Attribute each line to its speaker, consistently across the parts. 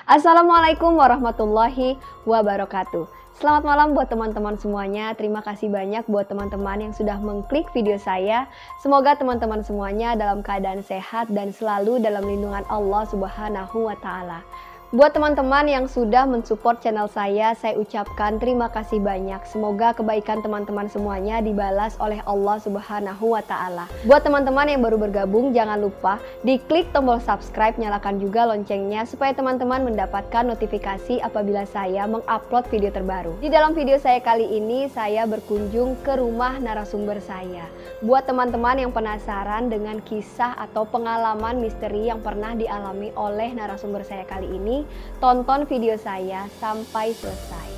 Speaker 1: Assalamualaikum warahmatullahi wabarakatuh. Selamat malam buat teman-teman semuanya. Terima kasih banyak buat teman-teman yang sudah mengklik video saya. Semoga teman-teman semuanya dalam keadaan sehat dan selalu dalam lindungan Allah Subhanahu wa Ta'ala. Buat teman-teman yang sudah mensupport channel saya ucapkan terima kasih banyak. Semoga kebaikan teman-teman semuanya dibalas oleh Allah Subhanahu wa Ta'ala. Buat teman-teman yang baru bergabung, jangan lupa diklik tombol subscribe, nyalakan juga loncengnya supaya teman-teman mendapatkan notifikasi apabila saya mengupload video terbaru. Di dalam video saya kali ini, saya berkunjung ke rumah narasumber saya. Buat teman-teman yang penasaran dengan kisah atau pengalaman misteri yang pernah dialami oleh narasumber saya kali ini, tonton video saya sampai selesai.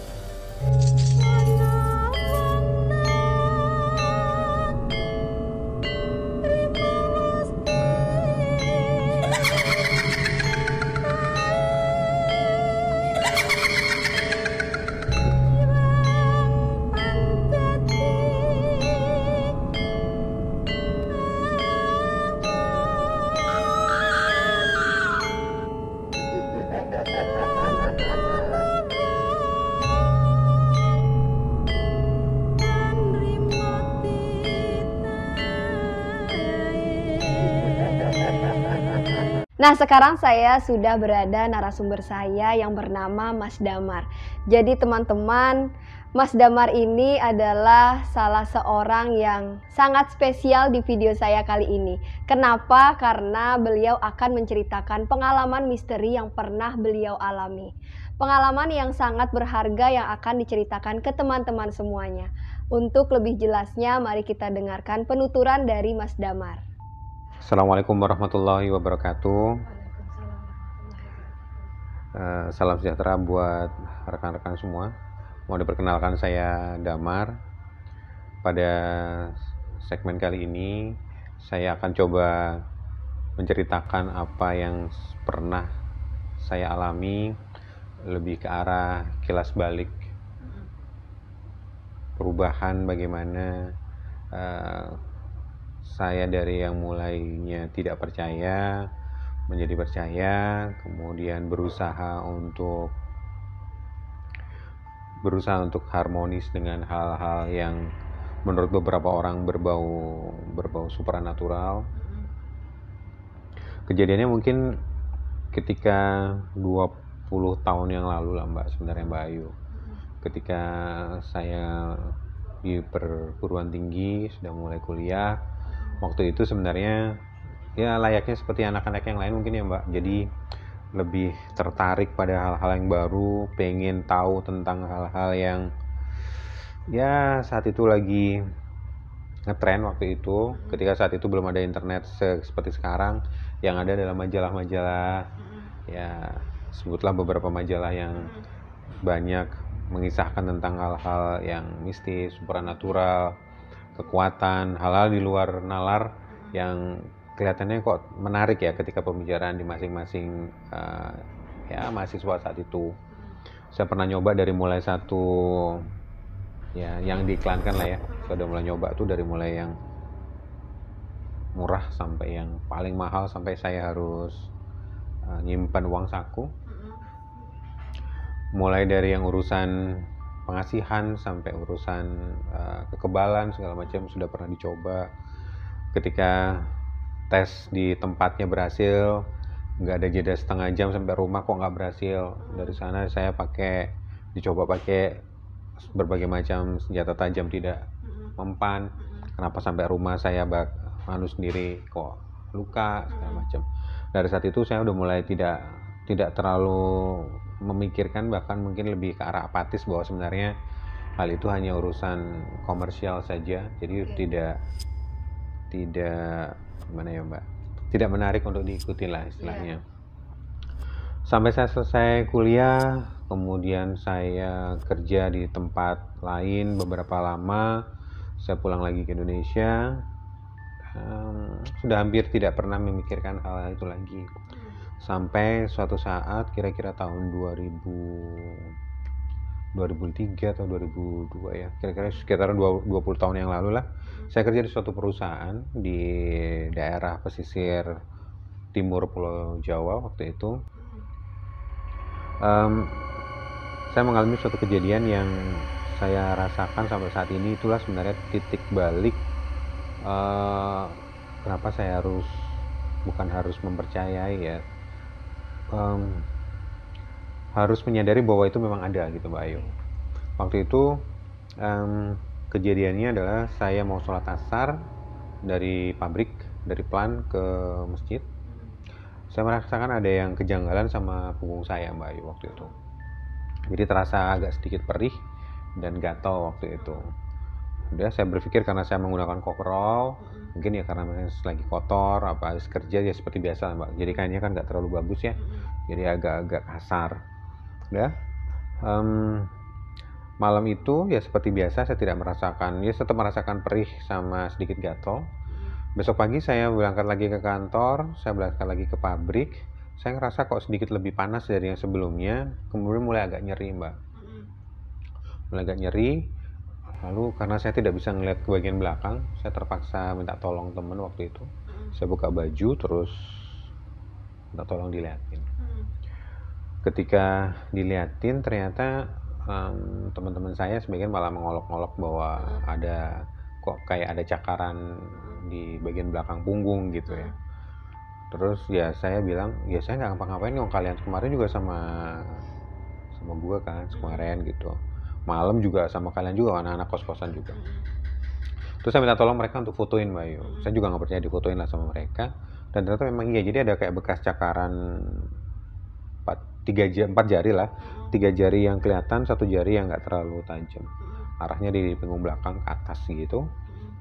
Speaker 1: Nah, sekarang saya sudah berada narasumber saya yang bernama Mas Damar. Jadi teman-teman, Mas Damar ini adalah salah seorang yang sangat spesial di video saya kali ini. Kenapa? Karena beliau akan menceritakan pengalaman misteri yang pernah beliau alami. Pengalaman yang sangat berharga yang akan diceritakan ke teman-teman semuanya. Untuk lebih jelasnya, mari kita dengarkan penuturan dari Mas Damar.
Speaker 2: Assalamualaikum warahmatullahi wabarakatuh. Salam sejahtera buat rekan-rekan semua. Mau diperkenalkan, saya Damar. Pada segmen kali ini saya akan coba menceritakan apa yang pernah saya alami, lebih ke arah kilas balik perubahan bagaimana saya dari yang mulainya tidak percaya menjadi percaya, kemudian berusaha untuk harmonis dengan hal-hal yang menurut beberapa orang berbau supranatural. Kejadiannya mungkin ketika 20 tahun yang lalu lah Mbak, sebenarnya Mbak Ayu. Ketika saya di perguruan tinggi, sudah mulai kuliah. Waktu itu sebenarnya ya layaknya seperti anak-anak yang lain mungkin ya Mbak. Jadi lebih tertarik pada hal-hal yang baru, pengen tahu tentang hal-hal yang ya saat itu lagi ngetren waktu itu. Ketika saat itu belum ada internet seperti sekarang, yang ada adalah majalah-majalah, ya sebutlah beberapa majalah yang banyak mengisahkan tentang hal-hal yang mistis, supranatural, kekuatan, hal-hal di luar nalar yang kelihatannya kok menarik ya ketika pembicaraan di masing-masing ya mahasiswa saat itu. Saya pernah nyoba dari mulai satu ya yang diiklankan lah ya. Saya udah mulai nyoba tuh dari mulai yang murah sampai yang paling mahal, sampai saya harus nyimpan uang saku. Mulai dari yang urusan pengasihan sampai urusan kekebalan segala macam sudah pernah dicoba. Ketika tes di tempatnya berhasil, nggak ada jeda setengah jam sampai rumah kok nggak berhasil. Dari sana saya dicoba pakai berbagai macam senjata tajam, tidak mempan. Kenapa sampai rumah saya sendiri kok luka segala macam. Dari saat itu saya udah mulai tidak terlalu memikirkan, bahkan mungkin lebih ke arah apatis bahwa sebenarnya hal itu hanya urusan komersial saja. Jadi tidak gimana ya Mbak, tidak menarik untuk diikuti lah istilahnya. Sampai saya selesai kuliah, kemudian saya kerja di tempat lain beberapa lama. Saya pulang lagi ke Indonesia, sudah hampir tidak pernah memikirkan hal itu lagi. Sampai suatu saat kira-kira tahun 2003 atau 2002 ya, kira-kira sekitar 20 tahun yang lalu lah, saya kerja di suatu perusahaan di daerah pesisir timur Pulau Jawa waktu itu. Saya mengalami suatu kejadian yang saya rasakan sampai saat ini, itulah sebenarnya titik balik kenapa saya bukan harus mempercayai ya, harus menyadari bahwa itu memang ada gitu Mbak Ayu. Waktu itu kejadiannya adalah saya mau sholat asar dari pabrik, dari plant ke masjid. Saya merasakan ada yang kejanggalan sama punggung saya Mbak Ayu waktu itu. Jadi terasa agak sedikit perih dan gatal waktu itu. Udah, saya berpikir karena saya menggunakan coverall, mungkin ya karena lagi kotor, apa habis kerja ya seperti biasa Mbak. Jadi kainnya kan nggak terlalu bagus ya, jadi agak-agak kasar. Udah, malam itu ya seperti biasa saya tidak merasakan, ya tetap merasakan perih sama sedikit gatal. Besok pagi saya berangkat lagi ke kantor, saya berangkat lagi ke pabrik. Saya ngerasa kok sedikit lebih panas dari yang sebelumnya, kemudian mulai agak nyeri Mbak. Mulai agak nyeri, lalu karena saya tidak bisa ngeliat ke bagian belakang, saya terpaksa minta tolong teman waktu itu. Saya buka baju terus minta tolong dilihatin. Ketika dilihatin ternyata teman-teman saya sebagian malah mengolok-olok bahwa ada kok kayak ada cakaran di bagian belakang punggung gitu ya. Terus ya saya bilang, ya saya nggak ngapa-ngapain dong, kalian kemarin juga sama gue kan kemarin gitu. Malam juga sama kalian juga, anak-anak kos-kosan juga. Terus saya minta tolong mereka untuk fotoin Mbak Ayu. Saya juga nggak percaya difotoin lah sama mereka. Dan ternyata memang iya, jadi ada kayak bekas cakaran 4 jari lah. 3 jari yang kelihatan, 1 jari yang nggak terlalu tajam. Arahnya di punggung belakang ke atas gitu.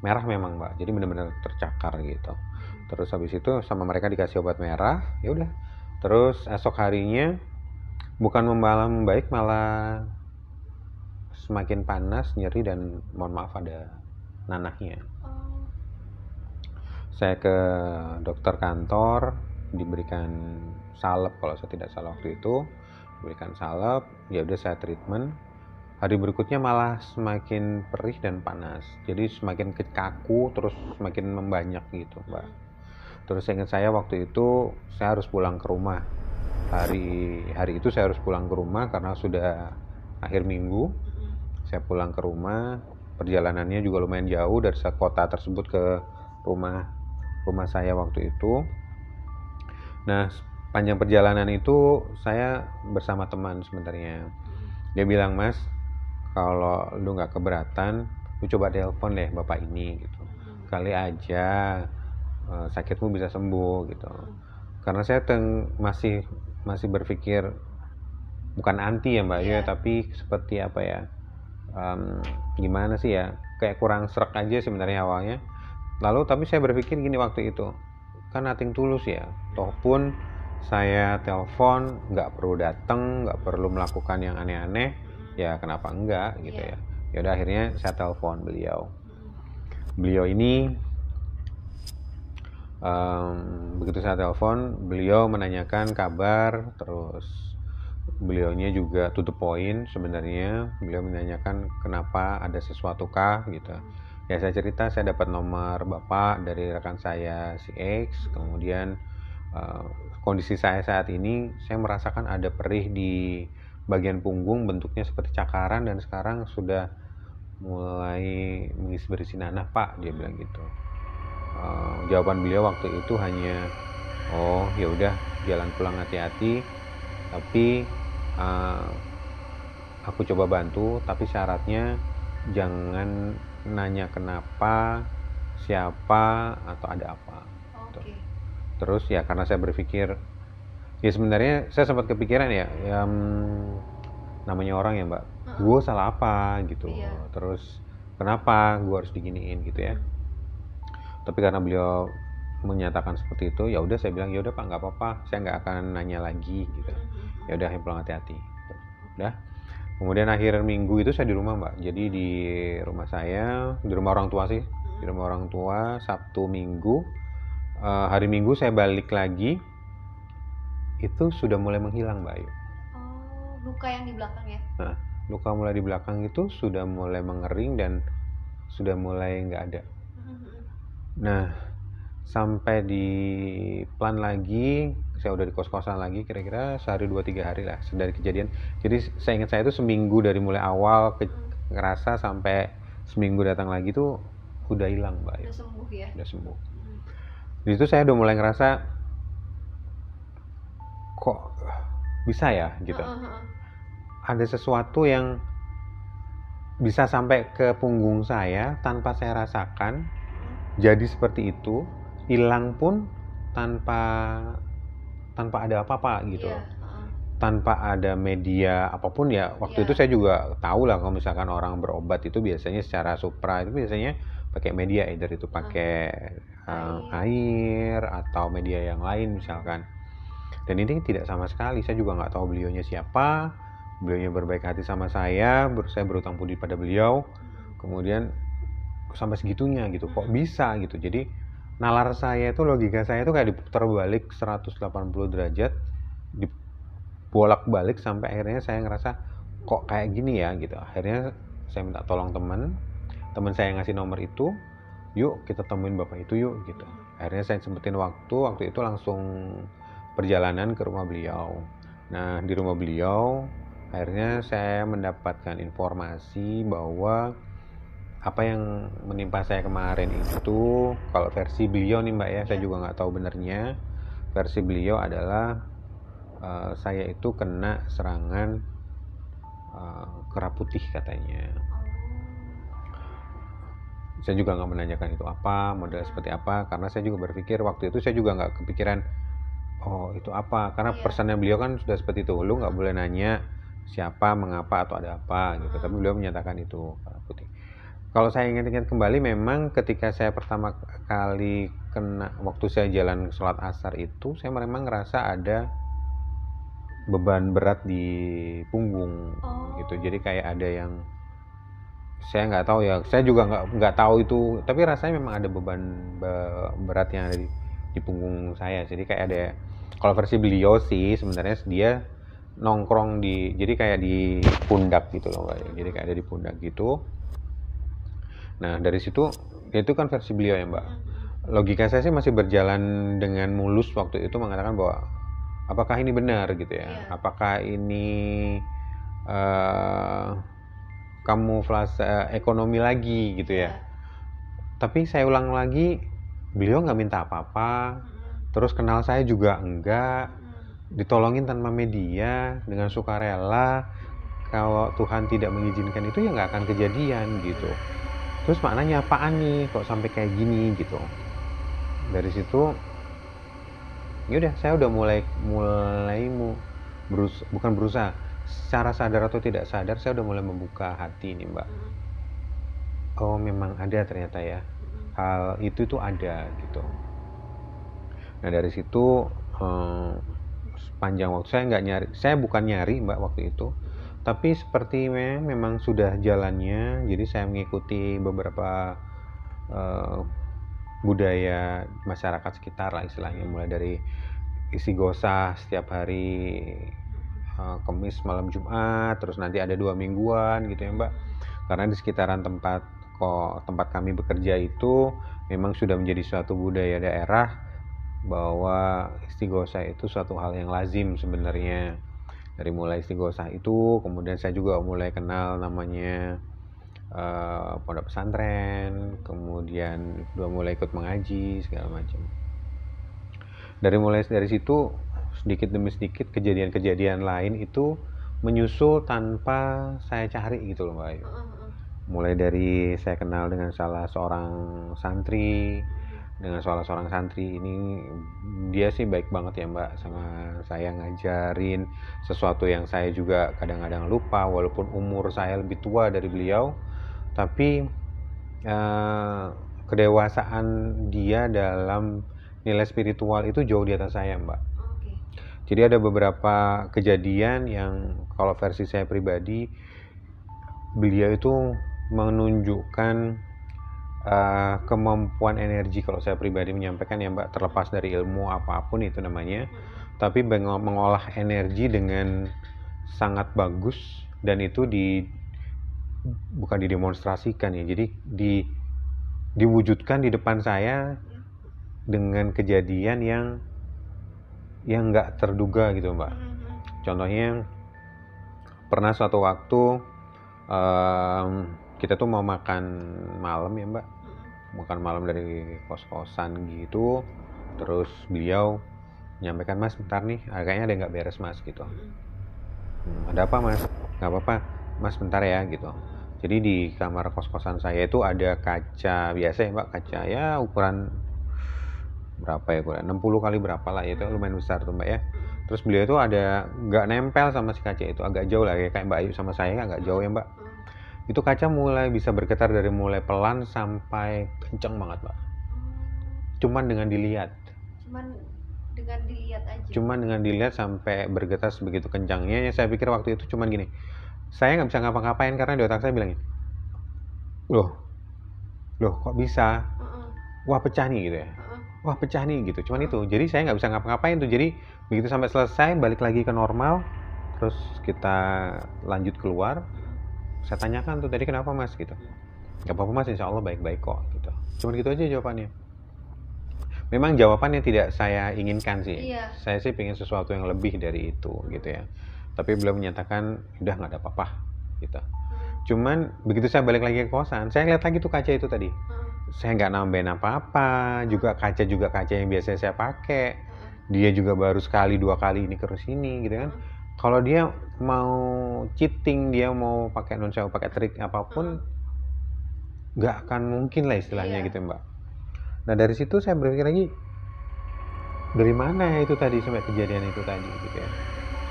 Speaker 2: Merah memang Mbak, jadi benar-benar tercakar gitu. Terus habis itu sama mereka dikasih obat merah, ya udah. Terus esok harinya bukan membaik, malah semakin panas, nyeri, dan mohon maaf ada nanahnya. Saya ke dokter kantor, diberikan salep kalau saya tidak salah waktu itu, diberikan salep, ya udah saya treatment. Hari berikutnya malah semakin perih dan panas, jadi semakin kaku, terus semakin membanyak gitu Mbak. Terus ingat saya waktu itu saya harus pulang ke rumah. Hari itu saya harus pulang ke rumah karena sudah akhir minggu. Saya pulang ke rumah, perjalanannya juga lumayan jauh dari kota tersebut ke rumah saya waktu itu. Nah, panjang perjalanan itu saya bersama teman sebenarnya. Dia bilang, "Mas, kalau lu nggak keberatan, lu coba telepon deh bapak ini gitu. Kali aja sakitmu bisa sembuh gitu." Karena saya masih berpikir bukan anti ya Mbak ya, tapi seperti apa ya, gimana sih ya, kayak kurang serak aja sebenarnya awalnya. Lalu tapi saya berpikir gini waktu itu, kan nothing tulus ya, toh pun saya telepon nggak perlu datang, nggak perlu melakukan yang aneh-aneh, ya kenapa enggak gitu ya. Ya udah, akhirnya saya telepon beliau ini. Begitu saya telepon, beliau menanyakan kabar, terus beliaunya juga to the point sebenarnya. Beliau menanyakan kenapa, ada sesuatu kah gitu. Ya saya cerita, saya dapat nomor bapak dari rekan saya si X, kemudian kondisi saya saat ini, saya merasakan ada perih di bagian punggung, bentuknya seperti cakaran, dan sekarang sudah mulai berisi nanah Pak, dia bilang gitu. Jawaban beliau waktu itu hanya, oh ya udah, jalan pulang hati-hati, tapi aku coba bantu, tapi syaratnya jangan nanya kenapa, siapa, atau ada apa.
Speaker 1: Okay.
Speaker 2: Terus ya karena saya berpikir, ya sebenarnya saya sempat kepikiran ya, namanya orang ya Mbak, gue salah apa gitu. Terus kenapa gue harus diginiin gitu ya. Tapi karena beliau menyatakan seperti itu, ya udah saya bilang, ya udah Pak, nggak apa-apa, saya nggak akan nanya lagi gitu. Ya udah, pulang hati-hati. Udah. Kemudian akhir minggu itu saya di rumah Mbak. Jadi di rumah saya, di rumah orang tua sih, di rumah orang tua, Sabtu Minggu. Hari Minggu saya balik lagi, itu sudah mulai menghilang Mbak Ayu.
Speaker 1: Oh, luka yang di belakang ya?
Speaker 2: Nah, luka mulai di belakang itu sudah mulai mengering dan sudah mulai nggak ada. Nah, sampai di plan lagi, saya udah di kos-kosan lagi kira-kira sehari 2-3 hari lah dari kejadian. Jadi saya ingat saya itu seminggu dari mulai awal ngerasa sampai seminggu datang lagi tuh udah hilang Mbak ya.
Speaker 1: Udah sembuh ya.
Speaker 2: Udah sembuh. Di situ saya udah mulai ngerasa kok bisa ya gitu. Ada sesuatu yang bisa sampai ke punggung saya tanpa saya rasakan, jadi seperti itu, hilang pun tanpa ada apa-apa gitu. Tanpa ada media apapun ya. Waktu itu saya juga tahu lah kalau misalkan orang berobat itu biasanya secara supra itu biasanya pakai media, either itu pakai air atau media yang lain misalkan. Dan ini tidak sama sekali, saya juga nggak tahu beliaunya siapa. Beliaunya berbaik hati sama saya berutang budi pada beliau. Kemudian sampai segitunya gitu, kok bisa gitu. Jadi nalar saya itu, logika saya itu kayak diputar balik 180 derajat, dibolak-balik sampai akhirnya saya ngerasa kok kayak gini ya gitu. Akhirnya saya minta tolong teman saya ngasih nomor itu, yuk kita temuin bapak itu yuk gitu. Akhirnya saya sempetin waktu itu langsung perjalanan ke rumah beliau. Nah di rumah beliau akhirnya saya mendapatkan informasi bahwa apa yang menimpa saya kemarin itu, kalau versi beliau nih Mbak ya, saya juga nggak tahu benernya. Versi beliau adalah saya itu kena serangan kera putih katanya. Saya juga nggak menanyakan itu apa, model seperti apa, karena saya juga berpikir waktu itu saya juga nggak kepikiran oh itu apa, karena pesannya beliau kan sudah seperti itu, lu nggak boleh nanya siapa, mengapa, atau ada apa gitu. Tapi beliau menyatakan itu kera putih. Kalau saya ingat-ingat kembali, memang ketika saya pertama kali kena, waktu saya jalan sholat asar itu, saya memang ngerasa ada beban berat di punggung gitu. Jadi kayak ada yang saya nggak tahu ya, saya juga nggak tahu itu, tapi rasanya memang ada beban berat yang ada di punggung saya. Jadi kayak ada, kalau versi beliau sih sebenarnya dia nongkrong jadi kayak di pundak gitu loh Mbak. Jadi kayak ada di pundak gitu. Nah dari situ, itu kan versi beliau ya Mbak. Logika saya sih masih berjalan dengan mulus waktu itu, mengatakan bahwa apakah ini benar gitu ya, apakah ini kamuflase ekonomi lagi gitu ya. Tapi saya ulang lagi, beliau nggak minta apa-apa, terus kenal saya juga enggak, ditolongin tanpa media, dengan sukarela. Kalau Tuhan tidak mengizinkan itu ya nggak akan kejadian gitu. Terus maknanya apaan nih kok sampai kayak gini gitu. Dari situ yaudah saya udah mulai bukan berusaha, secara sadar atau tidak sadar saya udah mulai membuka hati nih Mbak. Oh memang ada ternyata ya, hal itu tuh ada gitu. Nah dari situ sepanjang waktu saya bukan nyari Mbak waktu itu, tapi seperti memang sudah jalannya. Jadi saya mengikuti beberapa budaya masyarakat sekitar lah istilahnya, mulai dari istighosah setiap hari Kamis malam Jumat, terus nanti ada 2 mingguan gitu ya Mbak. Karena di sekitaran tempat kami bekerja itu memang sudah menjadi suatu budaya daerah bahwa istighosah itu suatu hal yang lazim sebenarnya. Dari mulai istighosah itu, kemudian saya juga mulai kenal namanya pondok pesantren, kemudian udah mulai ikut mengaji segala macam. Dari situ sedikit demi sedikit kejadian-kejadian lain itu menyusul tanpa saya cari gitu loh Mbak Ayu. Mulai dari saya kenal dengan salah seorang santri ini, dia sih baik banget ya Mbak sama saya, ngajarin sesuatu yang saya juga kadang-kadang lupa, walaupun umur saya lebih tua dari beliau, tapi kedewasaan dia dalam nilai spiritual itu jauh di atas saya Mbak. Jadi ada beberapa kejadian yang kalau versi saya pribadi, beliau itu menunjukkan kemampuan energi, kalau saya pribadi menyampaikan ya Mbak, terlepas dari ilmu apapun itu namanya, tapi mengolah energi dengan sangat bagus, dan itu bukan didemonstrasikan ya, jadi diwujudkan di depan saya dengan kejadian yang nggak terduga gitu Mbak. Contohnya pernah suatu waktu kita tuh mau makan malam ya Mbak, makan malam dari kos-kosan gitu, terus beliau menyampaikan, Mas bentar nih, kayaknya ada yang nggak beres Mas gitu. Ada apa Mas? Nggak apa-apa Mas, bentar ya gitu. Jadi di kamar kos-kosan saya itu ada kaca biasa ya Mbak, kaca ya ukuran berapa ya, ukuran 60 kali berapa lah, itu lumayan besar tuh Mbak ya. Terus beliau itu ada nggak nempel sama si kaca itu, agak jauh lah, kayak Mbak Ayu sama saya agak jauh ya Mbak. Itu kaca mulai bisa bergetar dari mulai pelan sampai kenceng banget Mbak. Cuman dengan dilihat
Speaker 1: aja.
Speaker 2: Cuman dengan dilihat sampai bergetar sebegitu kencangnya. Saya pikir waktu itu cuman gini, saya nggak bisa ngapa-ngapain karena di otak saya bilang gini, loh kok bisa, wah pecah nih gitu ya, wah pecah nih gitu. Cuman itu, jadi saya nggak bisa ngapa-ngapain tuh. Jadi begitu sampai selesai, balik lagi ke normal, terus kita lanjut keluar. Saya tanyakan tuh, tadi kenapa Mas gitu. Gak apa-apa Mas, insya Allah baik-baik kok gitu. Cuman gitu aja jawabannya. Memang jawabannya tidak saya inginkan sih.
Speaker 1: Iya.
Speaker 2: Saya sih pengen sesuatu yang lebih dari itu gitu ya. Tapi beliau menyatakan udah nggak ada apa-apa gitu. Cuman begitu saya balik lagi ke kosan, saya lihat lagi tuh kaca itu tadi. Saya nggak nambahin apa-apa, juga kaca yang biasa saya pakai. Dia juga baru sekali 2 kali ini ke sini gitu kan. Kalau dia mau cheating, dia mau pakai non-sewa, pakai trik apapun, nggak akan mungkin lah istilahnya gitu Mbak. Nah dari situ saya berpikir lagi, dari mana itu tadi sampai kejadian itu tadi gitu ya.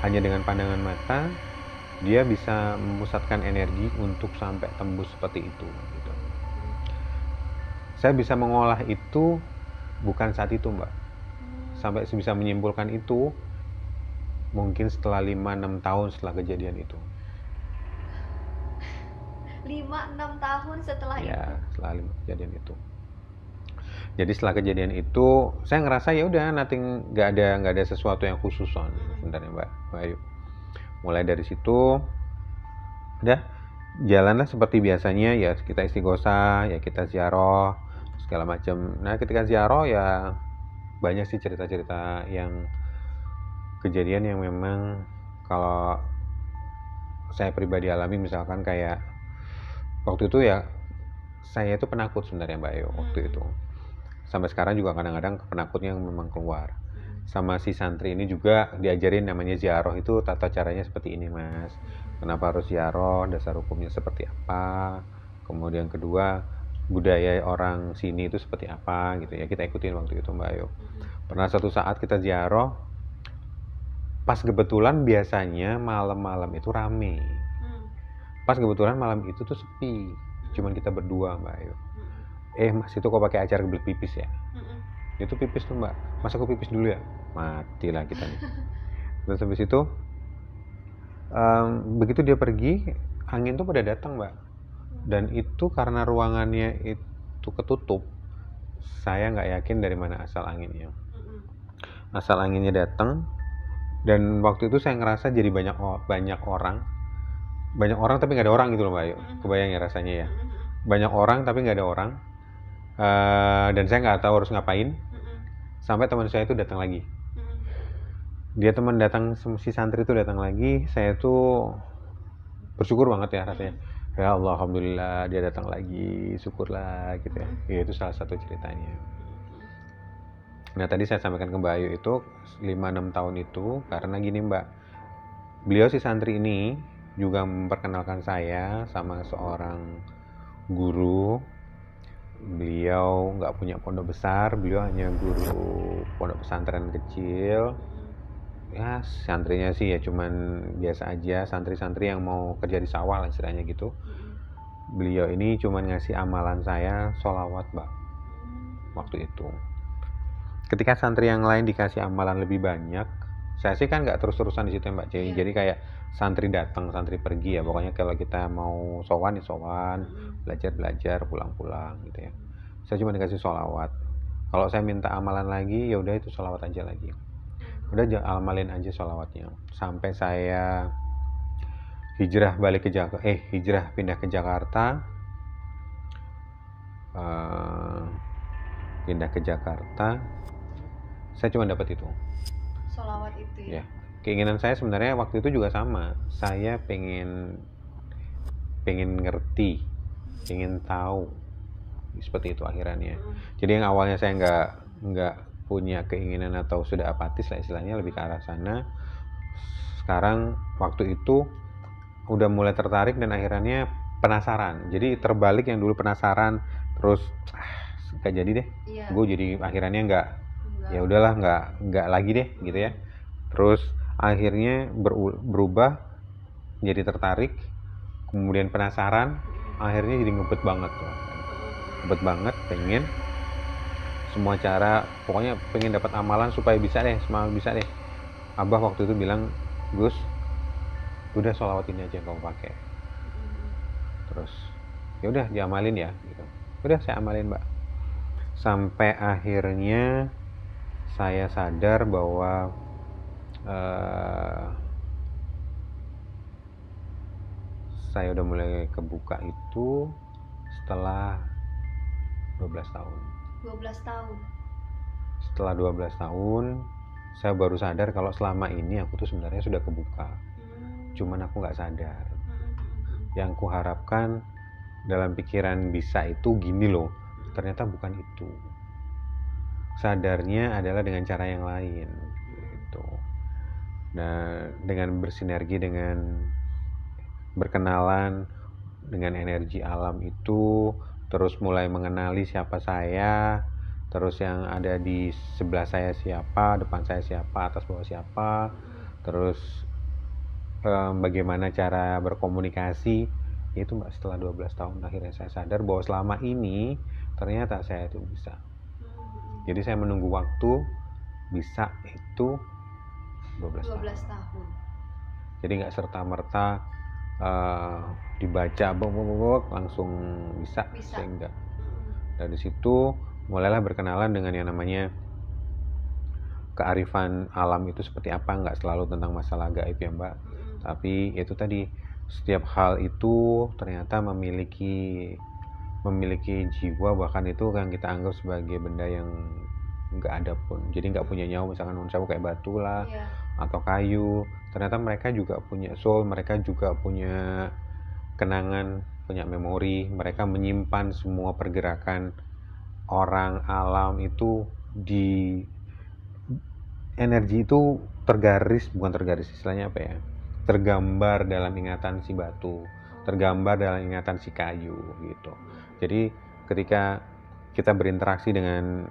Speaker 2: Hanya dengan pandangan mata, dia bisa memusatkan energi untuk sampai tembus seperti itu gitu. Saya bisa mengolah itu bukan saat itu Mbak. Sampai bisa menyimpulkan itu mungkin setelah 5-6 tahun setelah kejadian itu.
Speaker 1: 5-6 tahun setelah
Speaker 2: ya,
Speaker 1: itu?
Speaker 2: Setelah kejadian itu. Jadi setelah kejadian itu saya ngerasa ya udah nggak ada sesuatu yang khusus sebenarnya Mbak Ayu. Mulai dari situ udah jalanlah seperti biasanya, ya kita istighosah, ya kita ziarah segala macam. Nah ketika ziarah ya banyak sih cerita-cerita yang kejadian yang memang kalau saya pribadi alami, misalkan kayak waktu itu ya saya itu penakut sebenarnya Mbak Ayu waktu itu. Sampai sekarang juga kadang-kadang penakutnya memang keluar. Sama si santri ini juga diajarin namanya ziarah itu tata caranya seperti ini Mas. Kenapa harus ziarah, dasar hukumnya seperti apa. Kemudian kedua, budaya orang sini itu seperti apa gitu ya. Kita ikutin waktu itu Mbak Ayu. Pernah suatu saat kita ziarah, pas kebetulan biasanya malam-malam itu rame. Pas kebetulan malam itu tuh sepi. Cuman kita berdua Mbak Ayu. Mas itu kok pakai acar gebelit pipis ya? Itu pipis tuh Mbak, masa aku pipis dulu ya? Matilah kita nih. Terus habis itu begitu dia pergi, angin tuh pada datang Mbak. Dan itu karena ruangannya itu ketutup, saya nggak yakin dari mana asal anginnya. Asal anginnya datang, dan waktu itu saya ngerasa jadi banyak orang tapi nggak ada orang gitu loh Mbak Ayu. Kebayang ya rasanya ya, banyak orang tapi nggak ada orang. Dan saya nggak tahu harus ngapain. Sampai teman saya itu datang lagi. Si santri itu datang lagi. Saya tuh bersyukur banget ya rasanya. Ya Allah, alhamdulillah dia datang lagi, syukurlah gitu ya. Ya itu salah satu ceritanya. Nah tadi saya sampaikan ke Mbak Ayu itu 5-6 tahun itu karena gini Mbak, beliau si santri ini juga memperkenalkan saya sama seorang guru. Beliau nggak punya pondok besar, beliau hanya guru pondok pesantren kecil. Ya santrinya sih ya cuman biasa aja, santri-santri yang mau kerja di sawah lah istilahnya gitu. Beliau ini cuman ngasih amalan saya sholawat Mbak waktu itu. Ketika santri yang lain dikasih amalan lebih banyak, saya sih kan nggak terus-terusan di situ Mbak. Jadi kayak santri datang, santri pergi ya. Pokoknya kalau kita mau sowan ya sowan, belajar pulang-pulang gitu ya. Saya cuma dikasih sholawat. Kalau saya minta amalan lagi, ya udah itu sholawat aja lagi. Udah amalin aja sholawatnya. Sampai saya hijrah pindah ke Jakarta. pindah ke Jakarta, saya cuma dapat itu.
Speaker 1: Sholawat itu ya.
Speaker 2: Keinginan saya sebenarnya waktu itu juga sama. Saya pengen ngerti, pengen tahu, seperti itu akhirannya. Jadi yang awalnya saya nggak punya keinginan atau sudah apatis lah istilahnya, lebih ke arah sana. Sekarang waktu itu udah mulai tertarik dan akhirnya penasaran. Jadi terbalik, yang dulu penasaran terus nggak jadi deh. Gue jadi akhirannya nggak, ya udahlah nggak lagi deh gitu ya. Terus akhirnya berubah jadi tertarik, kemudian penasaran, akhirnya jadi ngebet banget tuh. Ngebet banget, pengen semua cara, pokoknya pengen dapat amalan supaya bisa deh, semalam bisa deh. Abah waktu itu bilang, Gus, udah sholawat ini aja yang kamu pakai. Terus ya udah diamalin ya gitu. Udah saya amalin, Mbak. Sampai akhirnya saya sadar bahwa saya udah mulai kebuka itu setelah 12 tahun.
Speaker 1: 12 tahun.
Speaker 2: Setelah 12 tahun, saya baru sadar kalau selama ini aku tuh sebenarnya sudah kebuka. Cuman aku nggak sadar. Yang kuharapkan dalam pikiran bisa itu gini loh, ternyata bukan itu. Sadarnya adalah dengan cara yang lain gitu. Nah, dengan bersinergi, dengan berkenalan dengan energi alam itu, terus mulai mengenali siapa saya, terus yang ada di sebelah saya siapa, depan saya siapa, atas bawah siapa, terus bagaimana cara berkomunikasi, itu Mbak, setelah 12 tahun akhirnya saya sadar bahwa selama ini ternyata saya itu bisa. Jadi saya menunggu waktu bisa itu 12 tahun. Jadi nggak serta-merta dibaca langsung bisa. Sehingga dari situ mulailah berkenalan dengan yang namanya kearifan alam itu seperti apa. Nggak selalu tentang masalah gaib ya Mbak, tapi itu tadi, setiap hal itu ternyata memiliki jiwa, bahkan itu yang kita anggap sebagai benda yang nggak ada pun, jadi nggak punya nyawa. Misalkan non sewu kayak batu lah, atau kayu, ternyata mereka juga punya soul, mereka juga punya kenangan, punya memori, mereka menyimpan semua pergerakan orang, alam itu di energi itu bukan tergaris istilahnya apa ya, tergambar dalam ingatan si batu, tergambar dalam ingatan si kayu gitu. Jadi ketika kita berinteraksi dengan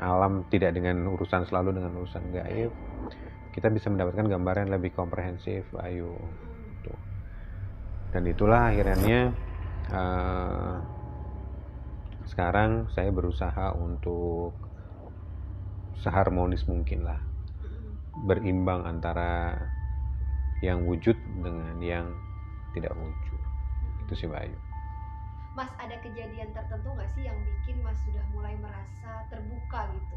Speaker 2: alam, tidak dengan urusan selalu dengan urusan gaib, kita bisa mendapatkan gambaran yang lebih komprehensif. Ayo gitu. Dan itulah akhirnya sekarang saya berusaha untuk seharmonis mungkin lah, berimbang antara yang wujud dengan yang tidak wujud. Itu sih Mbak Ayu.
Speaker 1: Mas, ada kejadian tertentu nggak sih yang bikin Mas sudah mulai merasa terbuka gitu?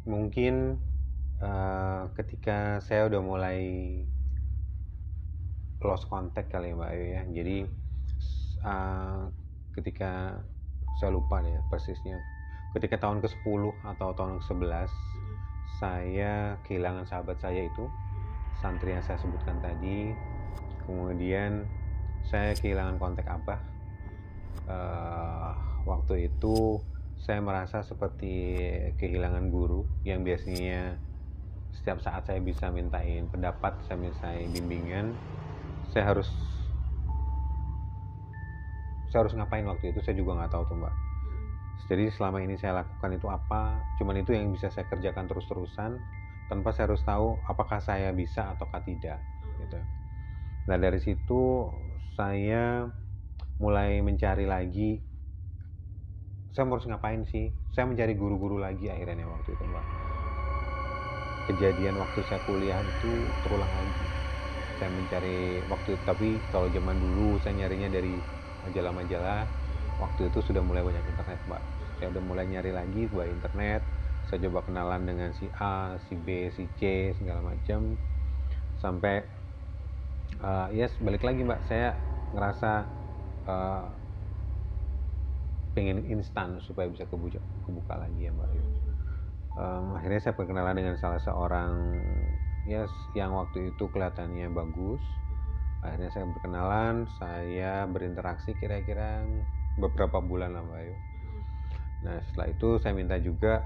Speaker 2: Mungkin ketika saya udah mulai lost contact kali ya Mbak Ayu ya. Jadi ketika saya lupa deh persisnya, ketika tahun ke-10 atau tahun ke-11 saya kehilangan sahabat saya itu, santri yang saya sebutkan tadi. Kemudian saya kehilangan kontak Abah. Waktu itu saya merasa seperti kehilangan guru yang biasanya setiap saat saya bisa mintain pendapat, saya mintain bimbingan. Saya harus ngapain waktu itu, saya juga nggak tahu tuh Mbak. Jadi selama ini saya lakukan itu apa, cuman itu yang bisa saya kerjakan terus-terusan tanpa saya harus tahu apakah saya bisa ataukah tidak gitu. Nah dari situ saya mulai mencari lagi, saya harus ngapain sih, saya mencari guru-guru lagi akhirnya waktu itu Mbak. Kejadian waktu saya kuliah itu terulang lagi, saya mencari waktu, tapi kalau zaman dulu saya nyarinya dari majalah-majalah. Waktu itu sudah mulai banyak internet Mbak, saya udah mulai nyari lagi buat internet. Saya coba kenalan dengan si A, si B, si C, segala macam, sampai balik lagi Mbak, saya ngerasa pengen instan supaya bisa kebuka lagi ya Mbak Ayu. Akhirnya saya berkenalan dengan salah seorang yang waktu itu kelihatannya bagus. Akhirnya saya berkenalan, saya berinteraksi kira-kira beberapa bulan lah Mbak Ayu. Nah setelah itu saya minta juga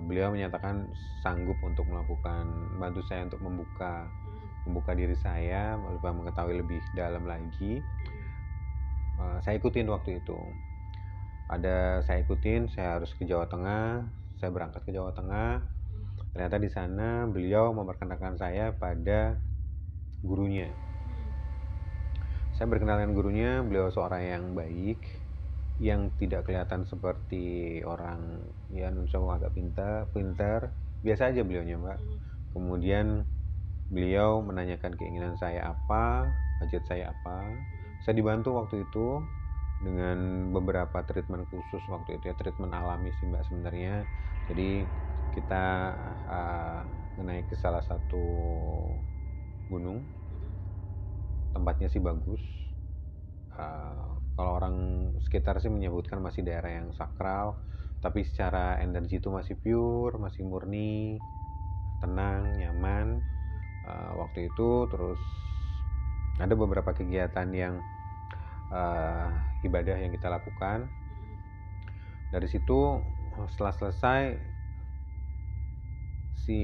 Speaker 2: beliau menyatakan sanggup untuk bantu saya untuk membuka diri saya, lupa mengetahui lebih dalam lagi. Saya ikutin waktu itu. Saya harus ke Jawa Tengah. Saya berangkat ke Jawa Tengah. Ternyata di sana beliau memperkenalkan saya pada gurunya. Saya berkenalan dengan gurunya, beliau seorang yang baik, yang tidak kelihatan seperti orang ya agak pintar, biasa aja beliaunya Mbak. Kemudian beliau menanyakan keinginan saya apa, hajat saya apa. Saya dibantu waktu itu dengan beberapa treatment khusus waktu itu ya, treatment alami sih Mbak sebenarnya. Jadi kita naik ke salah satu gunung, tempatnya sih bagus. Kalau orang sekitar sih menyebutkan masih daerah yang sakral, tapi secara energi itu masih pure, masih murni, tenang, nyaman. Waktu itu terus ada beberapa kegiatan yang ibadah yang kita lakukan. Dari situ setelah selesai, si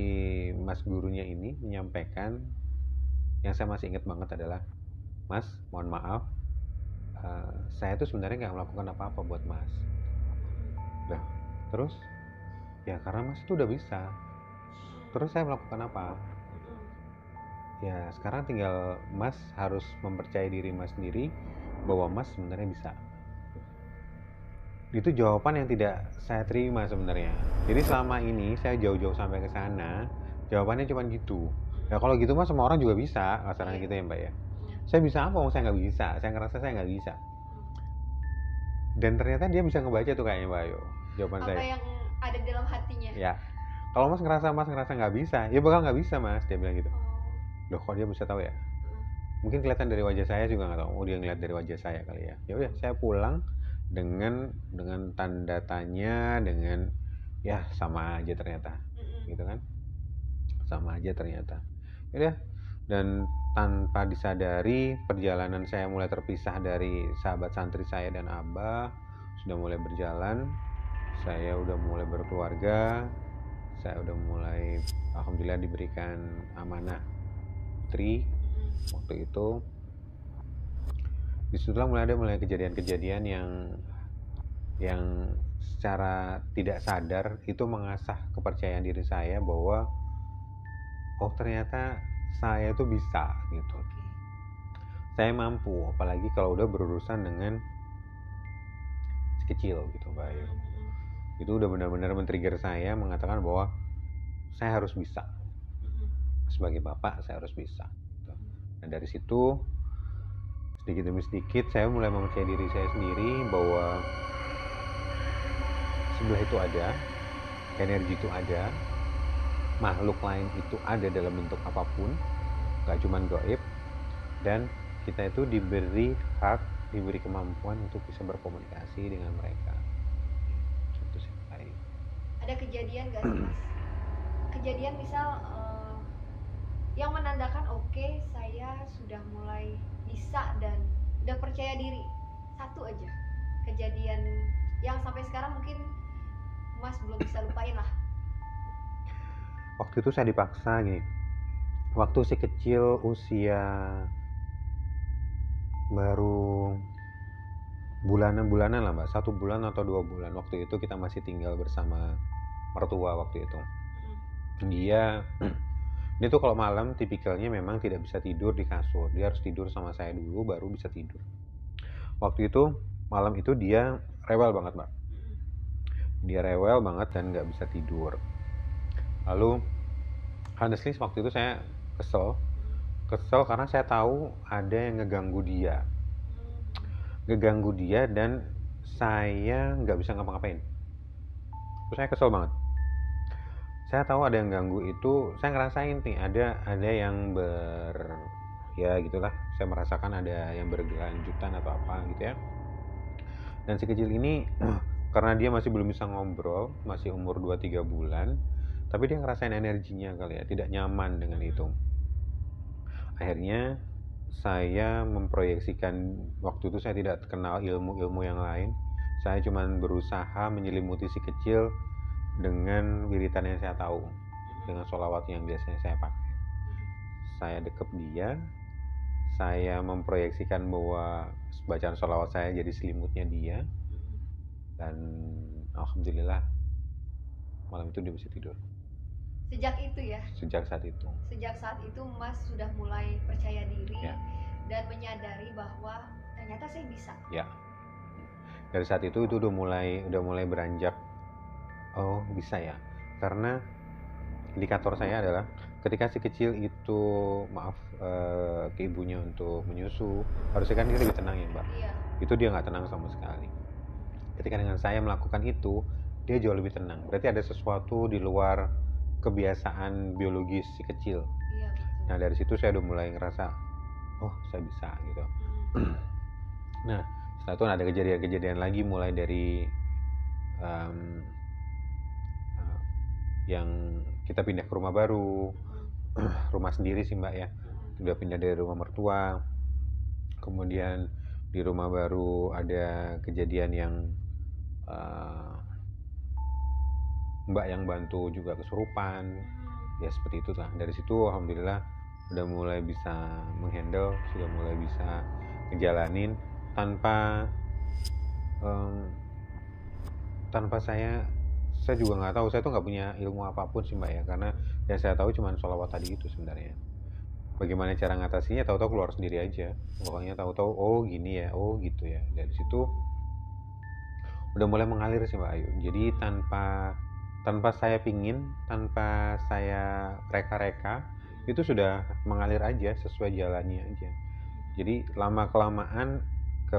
Speaker 2: mas gurunya ini menyampaikan, yang saya masih ingat banget adalah, "Mas, mohon maaf, saya tuh sebenarnya nggak melakukan apa-apa buat Mas." Nah, terus ya karena Mas itu udah bisa. Terus saya melakukan apa? Ya sekarang tinggal Mas harus mempercayai diri Mas sendiri bahwa Mas sebenarnya bisa. Itu jawaban yang tidak saya terima sebenarnya. Jadi selama ini saya jauh-jauh sampai ke sana, jawabannya cuma gitu. Ya kalau gitu Mas semua orang juga bisa, kasarnya gitu ya Mbak ya. Saya bisa apa? Saya nggak bisa. Saya ngerasa saya nggak bisa. Dan ternyata dia bisa ngebaca tuh kayaknya Mbak Ayu, jawaban saya.
Speaker 1: Apa yang ada dalam hatinya?
Speaker 2: Ya, kalau Mas ngerasa nggak bisa, ya bakal nggak bisa Mas, dia bilang gitu. Loh kok dia bisa tahu ya? Mungkin kelihatan dari wajah saya juga nggak tahu. Oh dia ngeliat dari wajah saya kali ya. Ya udah saya pulang dengan tanda tanya, dengan ya sama aja ternyata, gitu kan? Sama aja ternyata. Ya udah, dan tanpa disadari perjalanan saya mulai terpisah dari sahabat santri saya dan Abah sudah mulai berjalan. Saya udah mulai berkeluarga, saya udah mulai alhamdulillah diberikan amanah putri waktu itu. Disitulah mulai kejadian-kejadian yang secara tidak sadar itu mengasah kepercayaan diri saya bahwa oh ternyata saya itu bisa gitu. Saya mampu, apalagi kalau udah berurusan dengan si kecil gitu Mbak Ayu. Itu udah benar-benar men-trigger saya mengatakan bahwa saya harus bisa. Sebagai bapak saya harus bisa. Nah dari situ sedikit demi sedikit saya mulai mempercayai diri saya sendiri bahwa sebelah itu ada, energi itu ada, makhluk lain itu ada dalam bentuk apapun, gak cuma gaib, dan kita itu diberi hak, diberi kemampuan untuk bisa berkomunikasi dengan mereka. Itu sih.
Speaker 1: Ada kejadian gak sih Mas? Kejadian misal yang menandakan oke, saya sudah mulai bisa dan udah percaya diri. Satu aja kejadian yang sampai sekarang mungkin Mas belum bisa lupain lah.
Speaker 2: Waktu itu saya dipaksa gini. Waktu si kecil usia baru bulanan lah Mbak, 1 bulan atau 2 bulan. Waktu itu kita masih tinggal bersama mertua waktu itu. Dia tuh kalau malam tipikalnya memang tidak bisa tidur di kasur. Dia harus tidur sama saya dulu baru bisa tidur. Waktu itu malam itu dia rewel banget Mbak. Dia rewel banget dan nggak bisa tidur. Lalu honestly waktu itu saya kesel karena saya tahu ada yang ngeganggu dia dan saya nggak bisa ngapa-ngapain. Terus saya kesel banget. Saya tahu ada yang ganggu itu, saya ngerasain nih ada yang ya gitulah, saya merasakan ada yang berkelanjutan atau apa gitu ya. Dan si kecil ini karena dia masih belum bisa ngobrol, masih umur 2-3 bulan, tapi dia ngerasain energinya kali ya, tidak nyaman dengan itu. Akhirnya saya memproyeksikan, waktu itu saya tidak kenal ilmu-ilmu yang lain. Saya cuma berusaha menyelimuti si kecil dengan wiritan yang saya tahu, dengan sholawat yang biasanya saya pakai. Saya dekep dia, saya memproyeksikan bahwa bacaan sholawat saya jadi selimutnya dia, dan alhamdulillah malam itu dia bisa tidur.
Speaker 1: Sejak itu ya?
Speaker 2: Sejak saat itu.
Speaker 1: Sejak saat itu Mas sudah mulai percaya diri
Speaker 2: Ya.
Speaker 1: dan menyadari bahwa ternyata saya bisa.
Speaker 2: Ya. Dari saat itu udah mulai beranjak, oh bisa ya. Karena indikator saya adalah ketika si kecil itu ke ibunya untuk menyusu, harusnya kan dia lebih tenang ya Mbak.
Speaker 1: Iya.
Speaker 2: Itu dia nggak tenang sama sekali. Ketika dengan saya melakukan itu, dia jauh lebih tenang. Berarti ada sesuatu di luar kebiasaan biologis si kecil.
Speaker 1: Iya, betul.
Speaker 2: Nah dari situ saya udah mulai ngerasa, oh saya bisa gitu. Nah setelah itu ada kejadian-kejadian lagi, mulai dari yang kita pindah ke rumah baru, rumah sendiri sih Mbak ya, udah pindah dari rumah mertua. Kemudian di rumah baru ada kejadian yang Mbak yang bantu juga kesurupan, ya seperti itu lah. Dari situ alhamdulillah udah mulai bisa menghandle, sudah mulai bisa ngejalanin tanpa saya juga nggak tahu, saya tuh nggak punya ilmu apapun sih Mbak ya, karena yang saya tahu cuma sholawat tadi itu sebenarnya. Bagaimana cara ngatasinya tahu-tahu keluar sendiri aja, pokoknya tahu-tahu oh gini ya, oh gitu ya. Dari situ udah mulai mengalir sih Mbak Ayu. Jadi tanpa saya pingin, tanpa saya reka-reka, itu sudah mengalir aja sesuai jalannya aja. Jadi lama kelamaan ke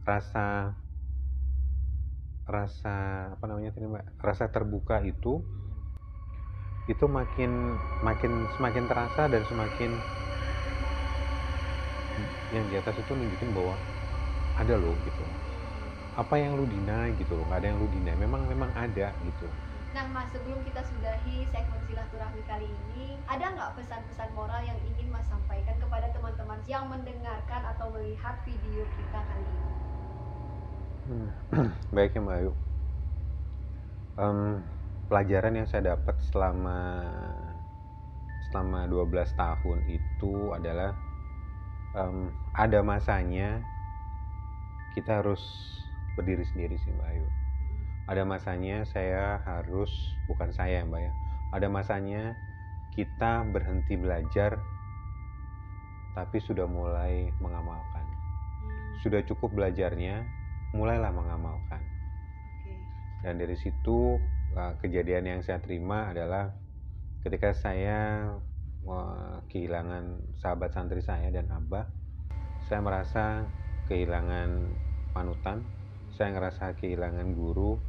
Speaker 2: rasa apa namanya tadi Mbak, rasa terbuka itu semakin terasa, dan semakin yang di atas itu nunjukin bahwa ada loh gitu. Apa yang lu deny gitu loh, nggak ada yang lu deny, memang ada gitu.
Speaker 1: Nah Mas, sebelum kita sudahi segmen silaturahmi kali ini, ada nggak pesan-pesan moral yang ingin Mas sampaikan kepada teman-teman yang mendengarkan atau melihat video kita kali ini?
Speaker 2: Baik ya Mbak Ayu, pelajaran yang saya dapat selama 12 tahun itu adalah ada masanya kita harus berdiri sendiri sih Mbak Ayu. Ada masanya bukan saya Mbak ya, ada masanya kita berhenti belajar tapi sudah mulai mengamalkan. Sudah cukup belajarnya, mulailah mengamalkan. Dan dari situ kejadian yang saya terima adalah ketika saya kehilangan sahabat santri saya dan Abah, saya merasa kehilangan panutan, saya ngerasa kehilangan guru.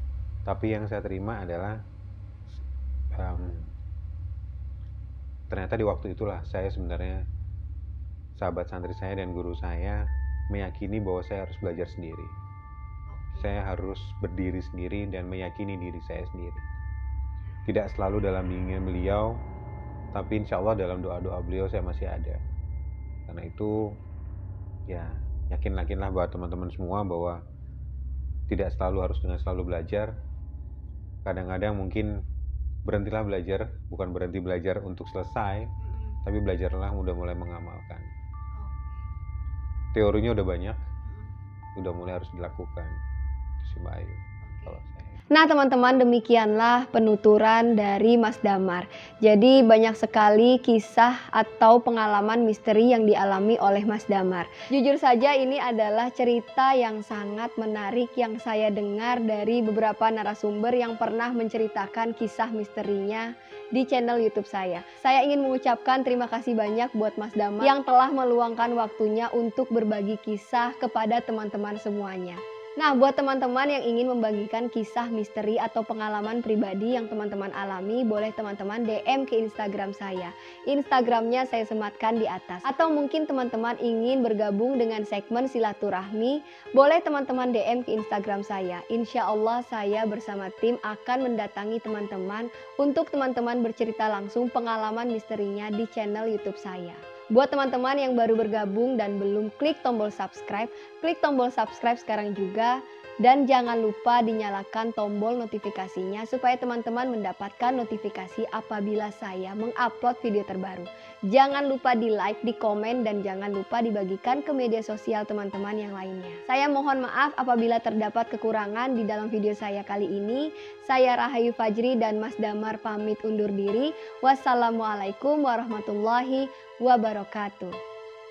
Speaker 2: Tapi yang saya terima adalah ternyata di waktu itulah saya sebenarnya, sahabat santri saya dan guru saya meyakini bahwa saya harus belajar sendiri. Saya harus berdiri sendiri dan meyakini diri saya sendiri. Tidak selalu dalam bimbingan beliau, tapi insya Allah dalam doa-doa beliau saya masih ada. Karena itu ya yakinlah buat teman-teman semua bahwa tidak selalu harus dengan selalu belajar. Kadang-kadang mungkin berhentilah belajar, bukan berhenti belajar untuk selesai, tapi belajarlah udah mulai mengamalkan. Teorinya udah banyak, udah mulai harus dilakukan. Itu sih Mbak Ayu. Kalau saya.
Speaker 1: Nah teman-teman, demikianlah penuturan dari Mas Damar. Jadi banyak sekali kisah atau pengalaman misteri yang dialami oleh Mas Damar. Jujur saja ini adalah cerita yang sangat menarik yang saya dengar dari beberapa narasumber yang pernah menceritakan kisah misterinya di channel YouTube saya. Saya ingin mengucapkan terima kasih banyak buat Mas Damar yang telah meluangkan waktunya untuk berbagi kisah kepada teman-teman semuanya. Nah, buat teman-teman yang ingin membagikan kisah misteri atau pengalaman pribadi yang teman-teman alami, boleh teman-teman DM ke Instagram saya. Instagramnya saya sematkan di atas. Atau mungkin teman-teman ingin bergabung dengan segmen silaturahmi, boleh teman-teman DM ke Instagram saya. Insya Allah saya bersama tim akan mendatangi teman-teman untuk teman-teman bercerita langsung pengalaman misterinya di channel YouTube saya. Buat teman-teman yang baru bergabung dan belum klik tombol subscribe sekarang juga. Dan jangan lupa dinyalakan tombol notifikasinya supaya teman-teman mendapatkan notifikasi apabila saya mengupload video terbaru. Jangan lupa di like, di komen, dan jangan lupa dibagikan ke media sosial teman-teman yang lainnya. Saya mohon maaf apabila terdapat kekurangan di dalam video saya kali ini. Saya Rahayu Fajri dan Mas Damar pamit undur diri. Wassalamualaikum warahmatullahi wabarakatuh.